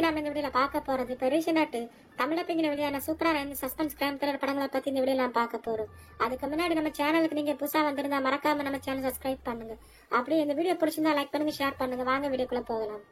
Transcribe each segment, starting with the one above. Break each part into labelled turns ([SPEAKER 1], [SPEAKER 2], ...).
[SPEAKER 1] நாம இந்த வீடியோல பார்க்க போறது இப்போ ரீசெண்டாட்டு தமிழப்பிங்கிற வெளியான சூப்பரான இந்த சஸ்பென்ஸ் கிரைம் த்ரில்லர் படங்களை பத்தி இந்த வீடியோல நான் பார்க்க போறோம். அதுக்கு முன்னாடி நம்ம சேனலுக்கு நீங்க புதுசா வந்திருந்தா மறக்காம நம்ம சேனல் சப்ஸ்கிரைப் பண்ணுங்க. அப்படியே இந்த வீடியோ பிடிச்சிருந்தா லைக் பண்ணுங்க, ஷேர் பண்ணுங்க. வாங்க வீடியோக்குள்ள போகலாம்.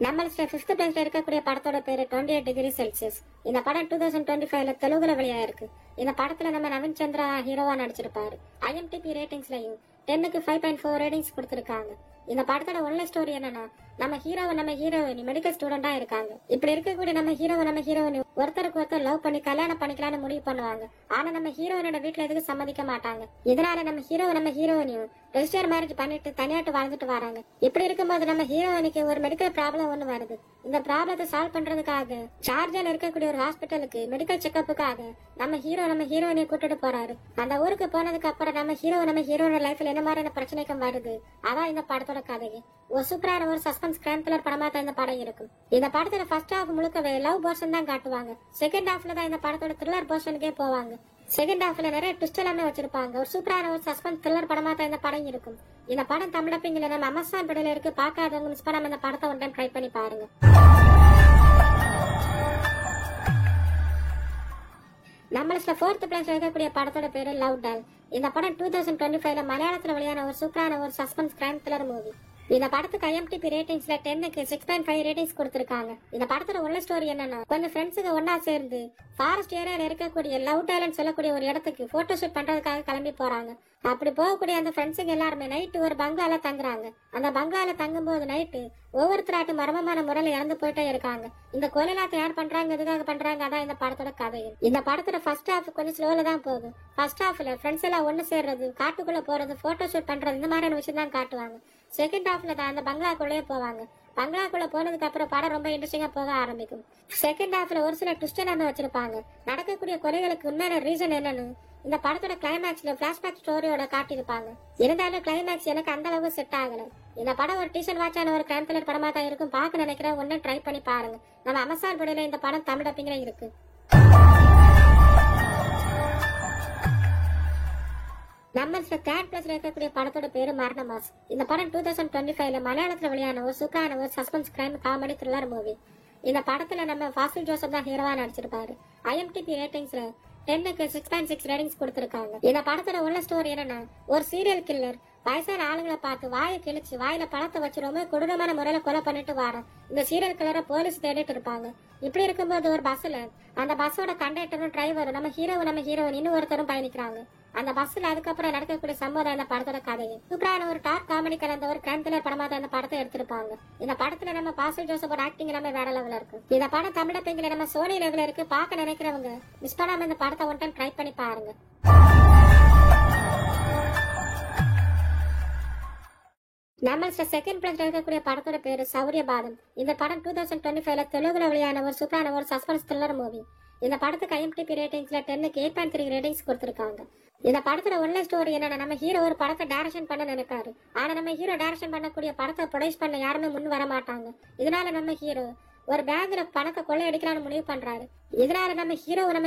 [SPEAKER 1] நம்ம ஃபிஃப்த் பிளேஸ்ல இருக்கக்கூடிய படத்தோட பேரு 28 டிகிரி செல்சியஸ். இந்த படம் 2025ல தெலுங்குல வெளியாயிருக்கு. இந்த படத்துல நம்ம நவீன் சந்திரா ஹீரோவா நடிச்சிருப்பாரு. IMDb ரேட்டிங்ஸ்லயும் 10க்கு 5.4 ரேட்டிங்ஸ் கொடுத்திருக்காங்க. இந்த படத்தோட ஒன்லை ஸ்டோரி என்னன்னா, நம்ம ஹீரோயினி மெடிக்கல் ஸ்டூடெண்டா இருக்காங்க. இப்படி இருக்கக்கூடிய நம்ம ஹீரோயினி ஒருத்தருக்கு ஒருத்தர் லவ் பண்ணி கல்யாணம் பண்ணிக்கலாம்னு முடிவு பண்ணுவாங்க. ஆனா நம்ம ஹீரோயினோட வீட்டுல எதுக்கு சம்மதிக்க மாட்டாங்க. இதனால நம்ம ஹீரோயினியும் ரெஜிஸ்டர் மேரேஜ் பண்ணிட்டு தனியாட்டு வாழ்ந்துட்டு வராங்க. இப்படி இருக்கும்போது நம்ம ஹீரோயினிக்கு ஒரு மெடிக்கல் ப்ராப்ளம் ஒண்ணு வருது. இந்த ப்ராப்ளத்தை சால்வ் பண்றதுக்காக சார்ஜால இருக்கக்கூடிய ஒரு ஹாஸ்பிட்டலுக்கு மெடிக்கல் செக்அப்புக்காக நம்ம ஹீரோயினியை கூட்டிட்டு போறாரு. அந்த ஊருக்கு போனதுக்கு அப்புறம் நம்ம ஹீரோயினோட லைஃப்ல என்ன மாதிரியான பிரச்சனைக்கும் வருது. அதான் இந்த படத்தோட கதையை ஒரு சூப்பரான ஒரு சஸ்பென்ஸ் கிரைம் த்ரில்லர் படமா தான் இந்த படம் இருக்கும். இந்த படத்துல ஃபர்ஸ்ட் ஹாஃப் முழுக்கவே லவ் போர்ஷன் தான் காட்டுவாங்க. செகண்ட் ஹாஃப்ல தான் இந்த படத்தோட த்ரில்லர் போர்ஷனுக்கே போவாங்க. செகண்ட் ஹாஃப்ல நிறைய ட்விஸ்ட் எல்லாமே வச்சிருப்பாங்க. ஒரு சூப்பரான ஒரு சஸ்பென்ஸ் த்ரில்லர் படமா தான் இந்த படம் இருக்கும். இந்த படம் தமிழப்பிங்கில நம்ம அமேசான் பிடியில இருக்கு. பார்க்காதவங்க மிஸ் பண்ணாம இந்த படத்தை ஒன் டைம் ட்ரை பண்ணி பாருங்க. நம்ம ஃபோர்த் பிளேஸ்ல இருக்கக்கூடிய படத்தோட பேரு லவ் டால். இந்த படம் 2025ல மலையாளத்துல வெளியான ஒரு சூப்பரான ஒரு சஸ்பென்ஸ் கிரைம் த்ரில்லர் மூவி. இந்த படத்துக்கு IMDb ரேட்டிங்ஸ்ல 10க்கு 6.5 ரேட்டிங்ஸ் கொடுத்திருக்காங்க. இந்த படத்தோட உள்ள ஸ்டோரி என்னன்னா, கொஞ்சம் ஃப்ரெண்ட்ஸுங்க ஒன்னா சேர்ந்து ஃபாரஸ்ட் ஏரியால இருக்கக்கூடிய லவ் டாலன்னு சொல்லக்கூடிய ஒரு இடத்துக்கு போட்டோ ஷூட் பண்றதுக்காக கிளம்பி போறாங்க. அப்படி போகக்கூடிய அந்த ஃப்ரெண்ட்ஸுங்க எல்லாருமே நைட்டு ஒரு பங்களால தங்குறாங்க. அந்த பங்களால தங்கும் போது நைட்டு ஒவ்வொருத்தராட்டு மர்மமான முறையில இறந்து போயிட்டே இருக்காங்க. இந்த கொலைலாத்தை யார் பண்றாங்க, எதுக்காக பண்றாங்க, அதான் இந்த படத்தோட கதையும். இந்த படத்தோட ஃபர்ஸ்ட் ஹாஃப் கொஞ்சம் ஸ்லோல தான் போகும். ஃபர்ஸ்ட் ஹாஃப்ல ஃப்ரெண்ட்ஸ் எல்லாம் ஒன்னு சேர்றது, காட்டுக்குள்ள போறது, போட்டோ ஷூட் பண்றது, இந்த மாதிரியான விஷயம் தான் காட்டுவாங்க. செகண்ட் ஹாஃப்ல தான் அந்த பங்களாக்குள்ளேயே போவாங்க. பங்களாக்குள்ள போனதுக்கு அப்புறம் படம் ரொம்ப இன்ட்ரெஸ்டிங்கா போக ஆரம்பிக்கும். செகண்ட் ஹாஃப்ல ஒரு சில ட்விஸ்ட் எல்லாமே வச்சிருப்பாங்க. நடக்கக்கூடிய கொலைகளுக்கு உண்மையான ரீசன் என்னன்னு இந்த படத்தோட கிளைமேக்ஸ்ல பிளாஷ்பேக் ஸ்டோரியோட காட்டியிருப்பாங்க. இருந்தாலும் கிளைமேக்ஸ் எனக்கு அந்த அளவுக்கு செட் ஆகல. இந்த படம் ஒரு டீசன் வாட்சான ஒரு கிரைம் த்ரில்லர் படமா தான் இருக்கும். பார்க்க நினைக்கிறேன், ஒன்னு ட்ரை பண்ணி பாருங்க. நம்ம அமேசான் பிடியில இந்த படம் தமிழ் டப்பிங்ல இருக்கு. நம்ம தேர்ட் பிளேஸ்ல இருக்கக்கூடிய படத்தோட பேரு மரண மாஸ். இந்த படம் 2025ல மலையாளத்துல வெளியான ஒரு சூப்பரான ஒரு suspense crime comedy thriller movie. இந்த படத்துல நம்ம ஃபாசில் ஜோசப் தான் ஹீரோவா நடிச்சிருப்பாரு. IMDb ரேட்டிங்ஸ்ல 10க்கு 6.6 ரேட்டிங்ஸ் கொடுத்திருக்காங்க. இந்த படத்தோட உள்ள ஸ்டோரி என்னன்னா, ஒரு சீரியல் கில்லர் வயசான ஆளுங்களை பார்த்து வாயை கிழிச்சு வாயில பழத்தை வச்சு ரொம்ப கொடூரமான முறையில கொலை பண்ணிட்டு வாரான். இந்த சீரியல் கில்லரை போலீஸ் தேடிட்டு இருப்பாங்க. இப்படி இருக்கும்போது ஒரு பஸ்ல அந்த பஸ்ஸோட கண்டக்டரும் டிரைவரும் நம்ம ஹீரோயின் இன்னும் ஒருத்தரும் பயணிக்கிறாங்க. அந்த பஸ்ல அதுக்கப்புறம் நடக்கக்கூடிய சம்பவம் இந்த படத்தோட கதையை சூப்பரான ஒரு டார்க் காமெடி கலந்த ஒரு கிரைம் த்ரில்லர் படமா தான் இந்த படத்தை எடுத்திருப்பாங்க. இந்த படத்துல நம்ம ஃபாசில் ஜோசப்போட ஆக்டிங் எல்லாமே வேற லெவல்ல இருக்கு. இந்த படம் தமிழ் டப்பிங்ல நம்ம சோனி லெவல்ல இருக்கு. பார்க்க நினைக்கிறவங்க மிஸ் பண்ணாம இந்த படத்தை ஒன் டைம் ட்ரை பண்ணி பாருங்க. நம்ம செகண்ட் பிளேஸ்ல இருக்கக்கூடிய படத்தோட பேரு சௌரியபாதம். இந்த படம் 2025ல தெலுங்குல வெளியான ஒரு சூப்பரான ஒரு சஸ்பென்ஸ் த்ரில்லர் மூவி. இந்த படத்துக்கு IMDb ரேட்டிங்ஸ்ல 10க்கு 8.3 ரேட்டிங்ஸ் கொடுத்திருக்காங்க. இந்த படத்துல ஒன்ல ஸ்டோரி என்னன்னா, நம்ம ஹீரோ ஒரு படத்தை டைரக்ஷன் பண்ண நினைப்பாரு. ஆனா நம்ம ஹீரோ டைரக்ஷன் பண்ணக்கூடிய படத்தை ப்ரொடியூஸ் பண்ண யாருமே முன் வர மாட்டாங்க. இதனால நம்ம ஹீரோ ஒரு பேங்க்ல பணத்தை கொள்ளையடிக்கலாம்னு முடிவு பண்றாரு. இதனால நம்ம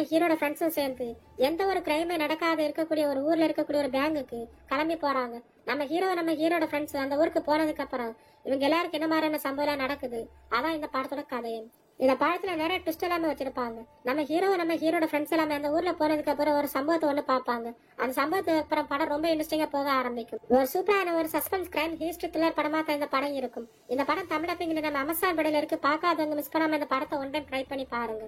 [SPEAKER 1] ஹீரோட ஃப்ரெண்ட்ஸும் சேர்ந்து எந்த ஒரு கிரைமே நடக்காத இருக்கக்கூடிய ஒரு ஊர்ல இருக்கக்கூடிய ஒரு பேங்குக்கு கிளம்பி போறாங்க. நம்ம ஹீரோட ஃப்ரெண்ட்ஸ் அந்த ஊருக்கு போனதுக்கு அப்புறம் இவங்க எல்லாருக்கும் என்ன மாதிரியான சம்பவம் நடக்குது, அதான் இந்த படத்தோட கதையை. இந்த படத்துல நிறைய ட்விஸ்ட் எல்லாமே வச்சிருப்பாங்க. நம்ம ஹீரோட ஃப்ரெண்ட்ஸ் எல்லாமே அந்த ஊர்ல போனதுக்கு அப்புறம் ஒரு சம்பவத்தை ஒண்ணு பார்ப்பாங்க. அந்த சம்பவத்துக்கு அப்புறம் படம் ரொம்ப இன்ட்ரெஸ்டிங்கா போக ஆரம்பிக்கும். ஒரு சூப்பரான ஒரு சஸ்பென்ஸ் கிரைம் ஹிஸ்டரி த்ரில்லர் படமா தான் இந்த படம் இருக்கும். இந்த படம் தமிழ் டப்பிங்ல நம்ம அமேசான் பிடியில இருக்கு. பார்க்காதவங்க மிஸ் பண்ணாம இந்த படத்தை ஒன் டைம் ட்ரை பண்ணி பாருங்க.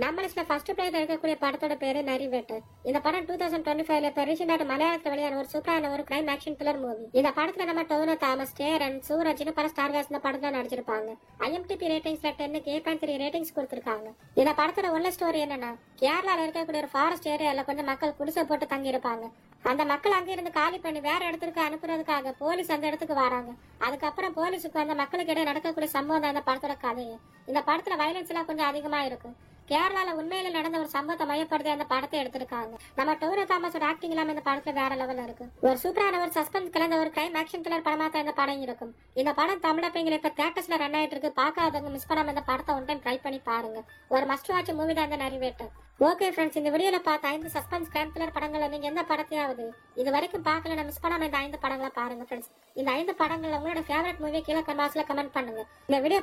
[SPEAKER 1] நம்ம ஃபர்ஸ்ட் பிளேஸ்ல இருக்கக்கூடிய படத்தோட பேரு நரிவேட்டர். இந்த படம் 2025ல ரீசெண்டாக மலையாளத்துல வெளியான ஒரு சூப்பரான ஒரு கிரைம் ஆக்ஷன் த்ரில்லர் மூவி. இந்த படத்துல நம்ம டோனோ தாமஸ், டேரன், சூரஜ்னு பல ஸ்டார் காஸ்ட் இந்த படத்துல நடிச்சிருப்பாங்க. IMDb ரேட்டிங்ஸ்ல 10க்கு 8.3 ரேட்டிங்ஸ் கொடுத்திருக்காங்க. இந்த படத்தோட உள்ள ஸ்டோரி என்னன்னா, கேரளால இருக்கக்கூடிய ஒரு ஃபாரஸ்ட் ஏரியால கொஞ்சம் மக்கள் குடிசை போட்டு தங்கி இருப்பாங்க. அந்த மக்கள் அங்க இருந்து காலி பண்ணி வேற இடத்துக்கு அனுப்புறதுக்காக போலீஸ் அந்த இடத்துக்கு வராங்க. அதுக்கப்புறம் போலீஸுக்கு அந்த மக்களுக்கு இடையே நடக்கக்கூடிய சம்பவம் தான் இந்த படத்தோட கதையை. இந்த படத்துல வயலன்ஸ் எல்லாம் கொஞ்சம் அதிகமா இருக்கும். கேரளால உண்மையில நடந்த ஒரு சம்பவத்தை மையப்படுத்தி அந்த படத்தை எடுத்திருக்காங்க. நம்ம டோரோ தாமஸோட ஆக்டிங் இல்லாம இந்த படத்துல வேற லெவல்ல இருக்கு. ஒரு சூப்பரான ஒரு சஸ்பென்ஸ் கலந்த ஒரு கிரைம் ஆக்ஷன் த்ரில்லர் படமா தான் இந்த படம் இருக்கும். இந்த படம் தமிழ் இப்ப தியேட்டர்ஸ்ல ரன் ஆயிட்டு இருக்கு. பார்க்காதவங்க மிஸ் பண்ணாம இந்த படத்தை ஒன் டைம் ட்ரை பண்ணி பாருங்க. ஒரு மஸ்ட் வாட்ச் மூவி தான் இந்த நரிவேட்டர். ஓகே ஃப்ரெண்ட்ஸ், இந்த வீடியோல பார்த்த 5 சஸ்பென்ஸ் கிரைம் த்ரில்லர் படங்கள்ல நீங்க எந்த படத்தையாவது இது வரைக்கும் பார்க்கல மிஸ் பண்ணாம இந்த 5 படங்களை பாருங்க ஃப்ரெண்ட்ஸ். இந்த 5 படங்கள்ல உங்களோட ஃபேவரட் மூவி கீழே கமெண்ட்ஸ்ல கமெண்ட் பண்ணுங்க. இந்த வீடியோ